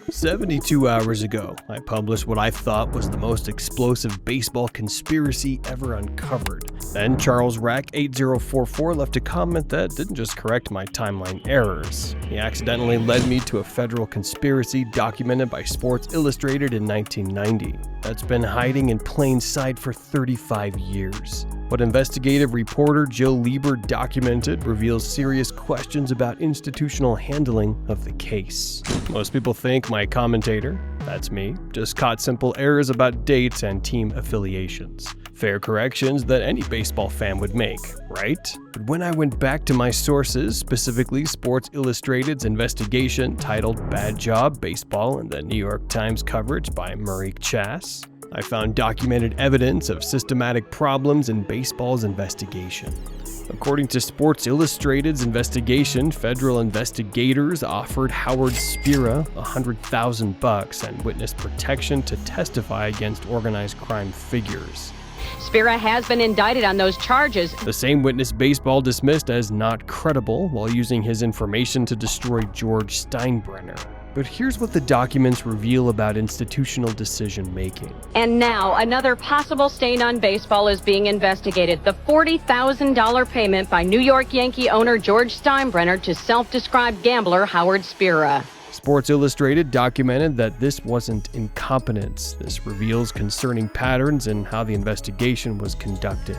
72 hours ago, I published what I thought was the most explosive baseball conspiracy ever uncovered. Then Charles Rack 8044 left a comment that didn't just correct my timeline errors. He accidentally led me to a federal conspiracy documented by Sports Illustrated in 1990 that's been hiding in plain sight for 35 years. What investigative reporter Jill Lieber documented reveals serious questions about institutional handling of the case. Most people think my commentator, that's me, just caught simple errors about dates and team affiliations. Fair corrections that any baseball fan would make, right? But when I went back to my sources, specifically Sports Illustrated's investigation titled Bad Job Baseball and the New York Times coverage by Murray Chass, I found documented evidence of systematic problems in baseball's investigation. According to Sports Illustrated's investigation, federal investigators offered Howard Spira $100,000 and witness protection to testify against organized crime figures. Spira has been indicted on those charges. The same witness baseball dismissed as not credible while using his information to destroy George Steinbrenner. But here's what the documents reveal about institutional decision-making. And now, another possible stain on baseball is being investigated. The $40,000 payment by New York Yankee owner George Steinbrenner to self-described gambler Howard Spira. Sports Illustrated documented that this wasn't incompetence. This reveals concerning patterns in how the investigation was conducted.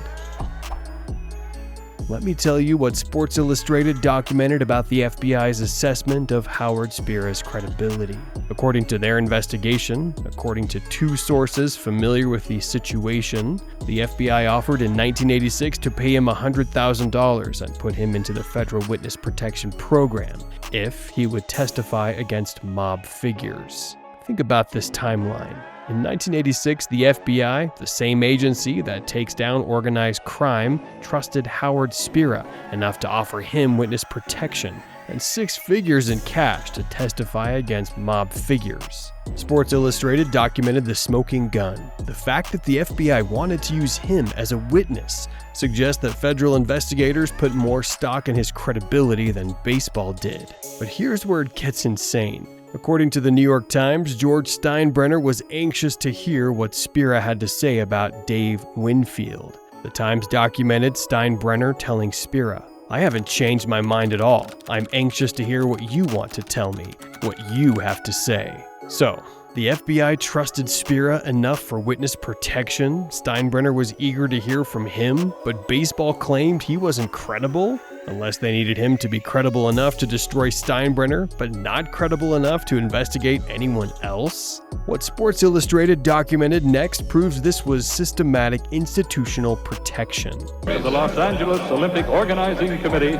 Let me tell you what Sports Illustrated documented about the FBI's assessment of Howard Spira's credibility. According to their investigation, according to two sources familiar with the situation, the FBI offered in 1986 to pay him $100,000 and put him into the federal witness protection program if he would testify against mob figures. Think about this timeline. In 1986, the FBI, the same agency that takes down organized crime, trusted Howard Spira enough to offer him witness protection and 6 figures in cash to testify against mob figures. Sports Illustrated documented the smoking gun. The fact that the FBI wanted to use him as a witness suggests that federal investigators put more stock in his credibility than baseball did. But here's where it gets insane. According to the New York Times, George Steinbrenner was anxious to hear what Spira had to say about Dave Winfield. The Times documented Steinbrenner telling Spira, "I haven't changed my mind at all. I'm anxious to hear what you want to tell me, what you have to say." So, the FBI trusted Spira enough for witness protection. Steinbrenner was eager to hear from him, but baseball claimed he wasn't credible? Unless they needed him to be credible enough to destroy Steinbrenner, but not credible enough to investigate anyone else? What Sports Illustrated documented next proves this was systematic institutional protection. Of the Los Angeles Olympic Organizing Committee,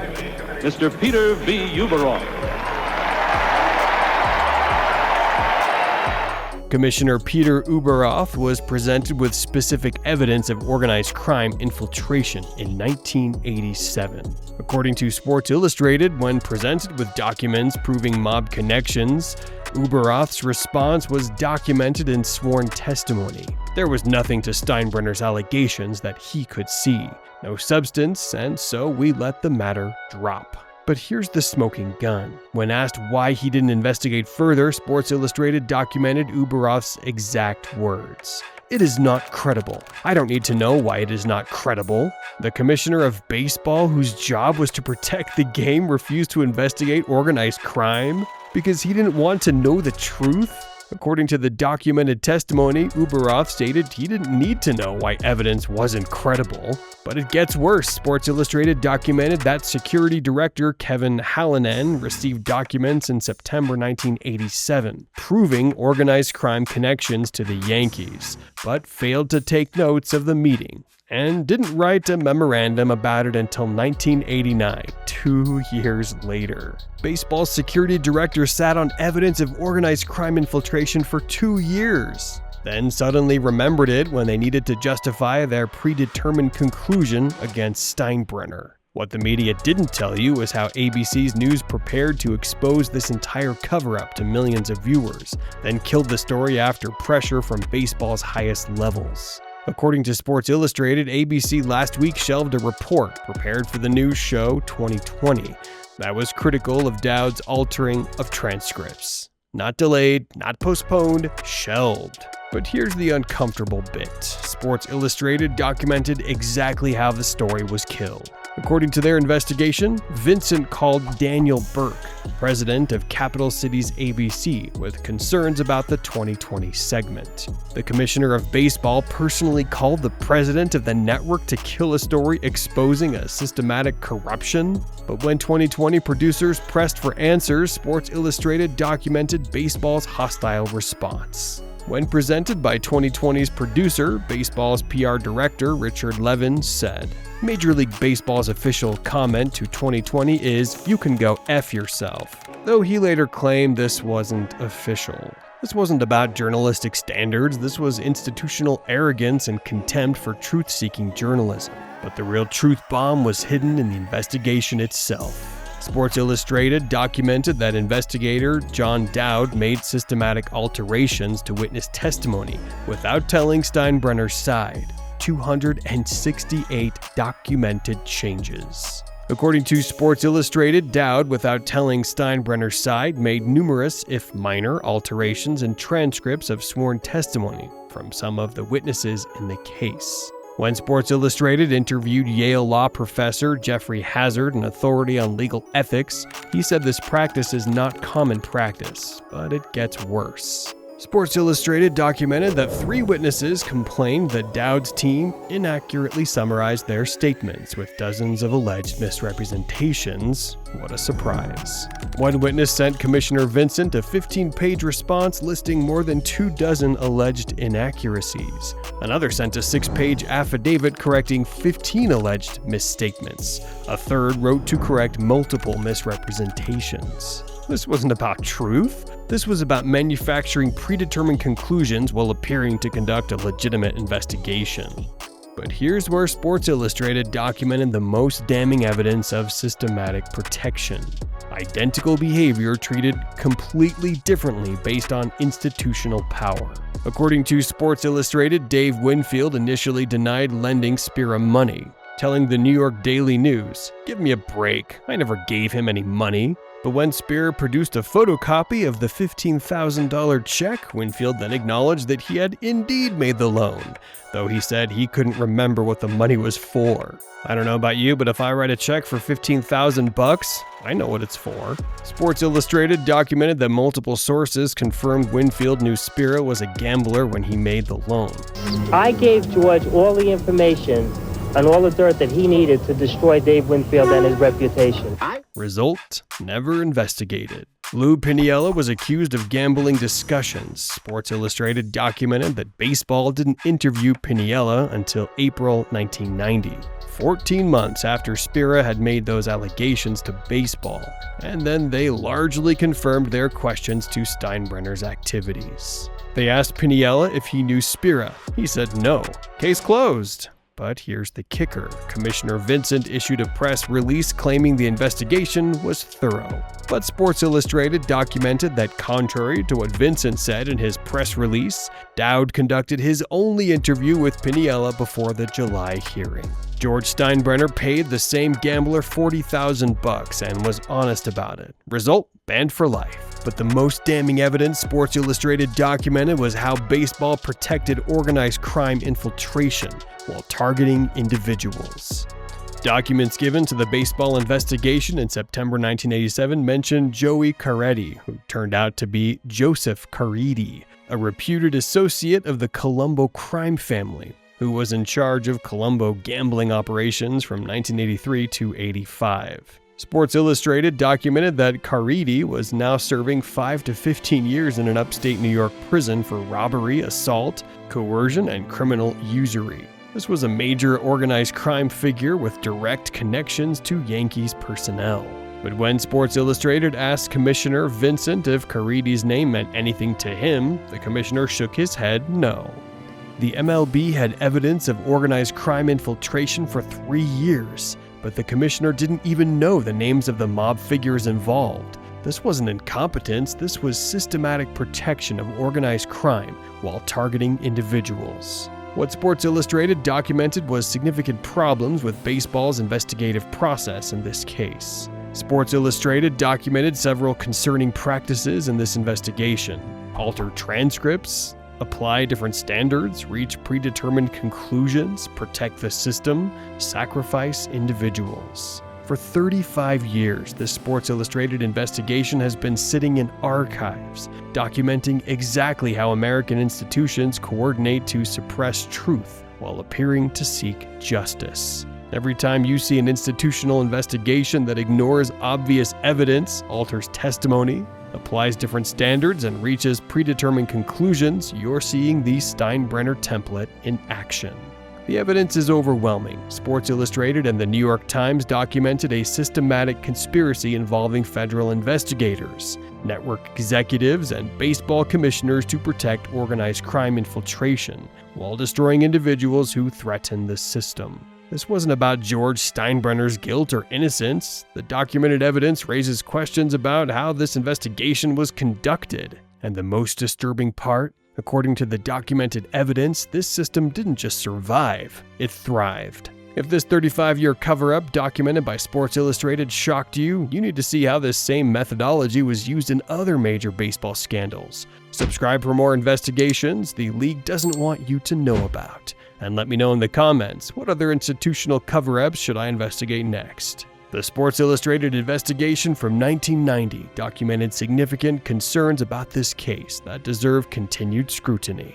Mr. Peter V. Ueberroth. Commissioner Peter Ueberroth was presented with specific evidence of organized crime infiltration in 1987. According to Sports Illustrated, when presented with documents proving mob connections, Ueberroth's response was documented in sworn testimony. There was nothing to Steinbrenner's allegations that he could see, no substance, and so we let the matter drop. But here's the smoking gun. When asked why he didn't investigate further, Sports Illustrated documented Ueberroth's exact words. "It is not credible. I don't need to know why it is not credible." The commissioner of baseball, whose job was to protect the game, refused to investigate organized crime because he didn't want to know the truth? According to the documented testimony, Ueberroth stated he didn't need to know why evidence wasn't credible. But it gets worse. Sports Illustrated documented that security director Kevin Hallinan received documents in September 1987, proving organized crime connections to the Yankees, but failed to take notes of the meeting, and didn't write a memorandum about it until 1989, 2 years later. Baseball's security director sat on evidence of organized crime infiltration for 2 years, then suddenly remembered it when they needed to justify their predetermined conclusion against Steinbrenner. What the media didn't tell you is how ABC's news prepared to expose this entire cover-up to millions of viewers, then killed the story after pressure from baseball's highest levels. According to Sports Illustrated, ABC last week shelved a report prepared for the news show 2020 that was critical of Dowd's altering of transcripts. Not delayed, not postponed, shelved. But here's the uncomfortable bit. Sports Illustrated documented exactly how the story was killed. According to their investigation, Vincent called Daniel Burke, president of Capital Cities ABC, with concerns about the 2020 segment. The commissioner of baseball personally called the president of the network to kill a story exposing a systematic corruption. But when 2020 producers pressed for answers, Sports Illustrated documented baseball's hostile response. When presented by 2020's producer, baseball's PR director Richard Levin said, "Major League Baseball's official comment to 2020 is, 'You can go F yourself,' though he later claimed this wasn't official. This wasn't about journalistic standards, this was institutional arrogance and contempt for truth-seeking journalism. But the real truth bomb was hidden in the investigation itself." Sports Illustrated documented that investigator John Dowd made systematic alterations to witness testimony without telling Steinbrenner's side. 268 documented changes. According to Sports Illustrated, Dowd, without telling Steinbrenner's side, made numerous, if minor, alterations in transcripts of sworn testimony from some of the witnesses in the case. When Sports Illustrated interviewed Yale law professor Jeffrey Hazard, an authority on legal ethics, he said this practice is not common practice, but it gets worse. Sports Illustrated documented that 3 witnesses complained that Dowd's team inaccurately summarized their statements with dozens of alleged misrepresentations. What a surprise. One witness sent Commissioner Vincent a 15-page response listing more than 24 alleged inaccuracies. Another sent a 6-page affidavit correcting 15 alleged misstatements. A third wrote to correct multiple misrepresentations. This wasn't about truth. This was about manufacturing predetermined conclusions while appearing to conduct a legitimate investigation. But here's where Sports Illustrated documented the most damning evidence of systematic protection. Identical behavior treated completely differently based on institutional power. According to Sports Illustrated, Dave Winfield initially denied lending Spira money, telling the New York Daily News, "Give me a break, I never gave him any money." But when Spira produced a photocopy of the $15,000 check, Winfield then acknowledged that he had indeed made the loan, though he said he couldn't remember what the money was for. I don't know about you, but if I write a check for $15,000, I know what it's for. Sports Illustrated documented that multiple sources confirmed Winfield knew Spira was a gambler when he made the loan. I gave George all the information and all the dirt that he needed to destroy Dave Winfield and his reputation. Result: never investigated. Lou Piniella was accused of gambling discussions. Sports Illustrated documented that baseball didn't interview Piniella until April 1990, 14 months after Spira had made those allegations to baseball, and then they largely confirmed their questions to Steinbrenner's activities. They asked Piniella if he knew Spira. He said no. Case closed. But here's the kicker. Commissioner Vincent issued a press release claiming the investigation was thorough. But Sports Illustrated documented that contrary to what Vincent said in his press release, Dowd conducted his only interview with Piniella before the July hearing. George Steinbrenner paid the same gambler $40,000 and was honest about it. Result: banned for life. But the most damning evidence Sports Illustrated documented was how baseball protected organized crime infiltration while targeting individuals. Documents given to the baseball investigation in September 1987 mentioned Joey Caretti, who turned out to be Joseph Caridi, a reputed associate of the Colombo crime family, who was in charge of Colombo gambling operations from 1983 to 85. Sports Illustrated documented that Caridi was now serving 5 to 15 years in an upstate New York prison for robbery, assault, coercion, and criminal usury. This was a major organized crime figure with direct connections to Yankees personnel. But when Sports Illustrated asked Commissioner Vincent if Caridi's name meant anything to him, the commissioner shook his head no. The MLB had evidence of organized crime infiltration for 3 years, but the commissioner didn't even know the names of the mob figures involved. This wasn't incompetence, this was systematic protection of organized crime while targeting individuals. What Sports Illustrated documented was significant problems with baseball's investigative process in this case. Sports Illustrated documented several concerning practices in this investigation: alter transcripts, apply different standards, reach predetermined conclusions, protect the system, sacrifice individuals. For 35 years, this Sports Illustrated investigation has been sitting in archives, documenting exactly how American institutions coordinate to suppress truth while appearing to seek justice. Every time you see an institutional investigation that ignores obvious evidence, alters testimony, applies different standards, and reaches predetermined conclusions, you're seeing the Steinbrenner template in action. The evidence is overwhelming. Sports Illustrated and the New York Times documented a systematic conspiracy involving federal investigators, network executives, and baseball commissioners to protect organized crime infiltration, while destroying individuals who threaten the system. This wasn't about George Steinbrenner's guilt or innocence. The documented evidence raises questions about how this investigation was conducted. And the most disturbing part, according to the documented evidence, this system didn't just survive, it thrived. If this 35-year cover-up documented by Sports Illustrated shocked you, you need to see how this same methodology was used in other major baseball scandals. Subscribe for more investigations the league doesn't want you to know about. And let me know in the comments, what other institutional cover-ups should I investigate next? The Sports Illustrated investigation from 1990 documented significant concerns about this case that deserve continued scrutiny.